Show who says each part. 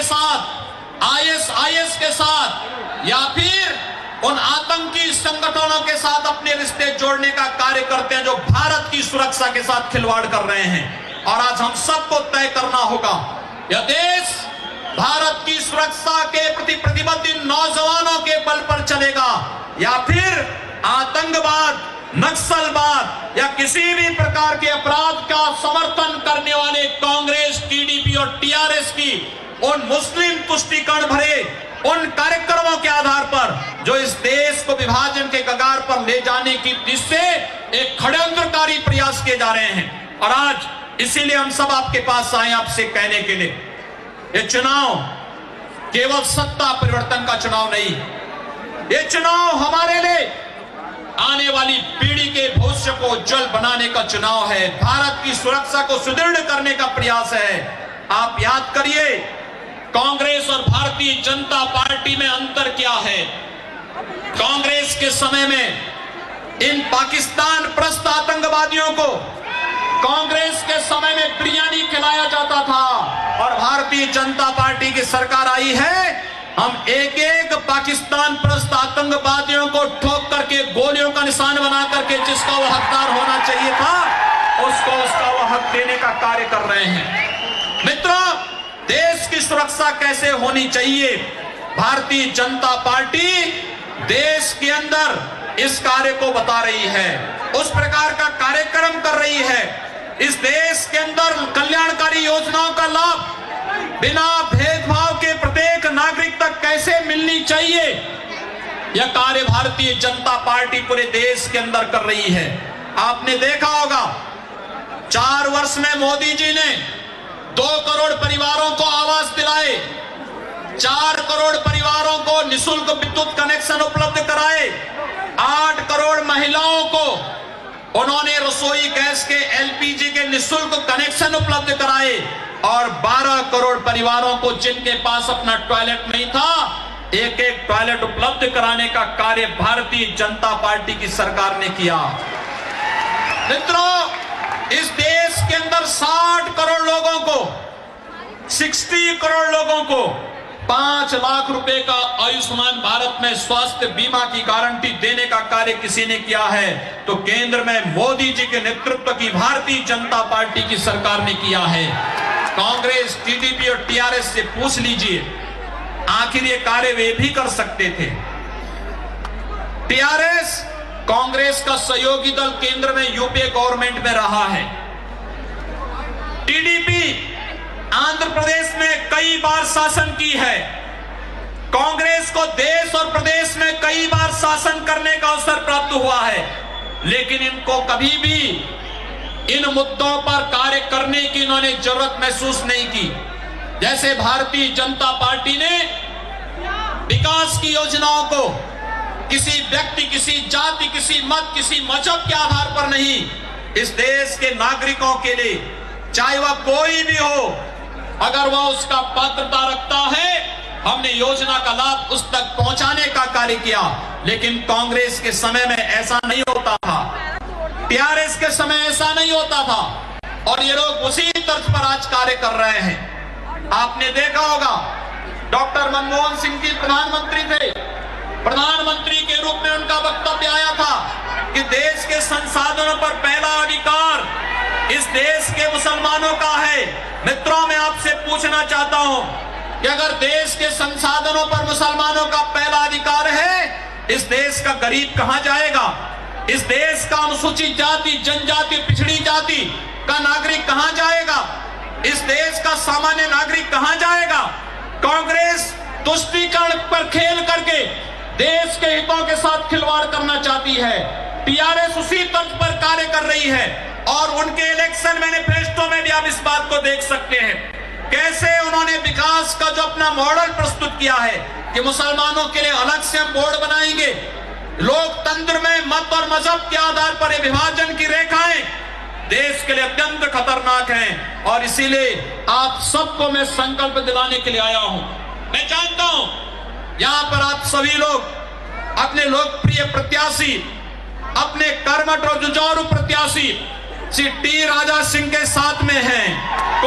Speaker 1: साथ, आईएसआईएस के साथ या फिर उन आतंकी संगठनों के साथ अपने रिश्ते जोड़ने का कार्य करते हैं जो भारत की सुरक्षा के साथ खिलवाड़ कर रहे हैं। और आज हम सबको तय करना होगा, यह देश भारत की सुरक्षा के प्रति प्रतिबद्ध इन नौजवानों के बल पर चलेगा या फिर आतंकवाद, नक्सलवाद या किसी भी प्रकार के अपराध का समर्थन करने वाले कांग्रेस, टीडीपी और टीआरएस की उन मुस्लिम तुष्टीकरण भरे उन कार्यक्रमों के आधार पर जो इस देश को विभाजन के कगार पर ले जाने की दिशा से एक षड्यंत्रकारी प्रयास किए जा रहे हैं। और आज इसीलिए हम सब आपके पास आए आपसे कहने के लिए, ये चुनाव केवल सत्ता परिवर्तन का चुनाव नहीं, ये चुनाव हमारे लिए आने वाली पीढ़ी के भविष्य को उज्जवल बनाने का चुनाव है, भारत की सुरक्षा को सुदृढ़ करने का प्रयास है। आप याद करिए, कांग्रेस और भारतीय जनता पार्टी में अंतर क्या है। कांग्रेस के समय में इन पाकिस्तान प्रस्त आतंकवादियों को कांग्रेस के समय में बिरयानी खिलाया जाता था और भारतीय जनता पार्टी की सरकार आई है, हम एक एक पाकिस्तान प्रस्त आतंकवादियों को ठोक करके गोलियों का निशान बना करके जिसका वो हकदार होना चाहिए था उसको उसका वो हक देने का कार्य कर रहे हैं। मित्रों, देश की सुरक्षा कैसे होनी चाहिए, भारतीय जनता पार्टी देश के अंदर इस कार्य को बता रही है, उस प्रकार का कार्यक्रम कर रही है। इस देश के अंदर कल्याणकारी योजनाओं का लाभ बिना भेदभाव के प्रत्येक नागरिक तक कैसे मिलनी चाहिए, यह कार्य भारतीय जनता पार्टी पूरे देश के अंदर कर रही है। आपने देखा होगा 4 वर्ष में मोदी जी ने 2 करोड़ परिवारों को आवास दिलाए, 4 करोड़ परिवारों को निःशुल्क विद्युत कनेक्शन उपलब्ध कराए, 8 करोड़ महिलाओं को उन्होंने रसोई गैस के एलपीजी के निःशुल्क कनेक्शन उपलब्ध कराए और 12 करोड़ परिवारों को जिनके पास अपना टॉयलेट नहीं था, एक एक टॉयलेट उपलब्ध कराने का कार्य भारतीय जनता पार्टी की सरकार ने किया। मित्रों, इस देश के अंदर 60 करोड़ लोगों को, 60 करोड़ लोगों को 5 लाख रुपए का आयुष्मान भारत में स्वास्थ्य बीमा की गारंटी देने का कार्य किसी ने किया है तो केंद्र में मोदी जी के नेतृत्व की भारतीय जनता पार्टी की सरकार ने किया है। कांग्रेस, टीडीपी और टीआरएस से पूछ लीजिए, आखिर ये कार्य वे भी कर सकते थे। टीआरएस कांग्रेस का सहयोगी दल केंद्र में यूपीए गवर्नमेंट में रहा है। टीडीपी आंध्र प्रदेश में कई बार शासन की है। कांग्रेस को देश और प्रदेश में कई बार शासन करने का अवसर प्राप्त हुआ है, लेकिन इनको कभी भी इन मुद्दों पर कार्य करने की इन्होंने जरूरत महसूस नहीं की। जैसे भारतीय जनता पार्टी ने विकास की योजनाओं को किसी व्यक्ति, किसी जाति, किसी मत, किसी मजहब के आधार पर नहीं, इस देश के नागरिकों के लिए, चाहे वह कोई भी हो, अगर वह उसका पात्रता रखता है, हमने योजना का लाभ उस तक पहुंचाने का कार्य किया। लेकिन कांग्रेस के समय में ऐसा नहीं होता था, टीआरएस के समय ऐसा नहीं होता था और ये लोग उसी तर्ज पर आज कार्य कर रहे हैं। आपने देखा होगा, डॉक्टर मनमोहन सिंह जी प्रधानमंत्री थे, प्रधानमंत्री के रूप में उनका वक्तव्य आया था कि देश के संसाधनों पर पहला अधिकार इस देश के मुसलमानों का है। मित्रों, मैं आपसे पूछना चाहता हूं कि अगर देश के संसाधनों पर मुसलमानों का पहला अधिकार है, इस देश का गरीब कहां जाएगा? इस देश का अनुसूचित जाति, जनजाति, पिछड़ी जाति का नागरिक कहां जाएगा? इस देश का सामान्य नागरिक कहां जाएगा? कांग्रेस तुष्टीकरण पर खेल करके देश के हितों के साथ खिलवाड़ करना चाहती है। टीआरएस उसी तर्ज पर कार्य कर रही है और उनके इलेक्शन मैनिफेस्टो में भी आप इस बात को देख सकते हैं, कैसे उन्होंने विकास का जो अपना मॉडल प्रस्तुत किया है कि मुसलमानों के लिए अलग से हम बोर्ड बनाएंगे, लोकतंत्र में मत और मजहब के आधार पर विभाजन की रेखाएं देश के लिए अत्यंत खतरनाक हैं। और इसीलिए आप सबको मैं संकल्प दिलाने के लिए आया हूं। मैं जानता हूं यहां पर आप सभी लोग अपने लोकप्रिय प्रत्याशी, अपने कर्मठ और जुझारू प्रत्याशी श्री टी राजा सिंह के साथ में हैं।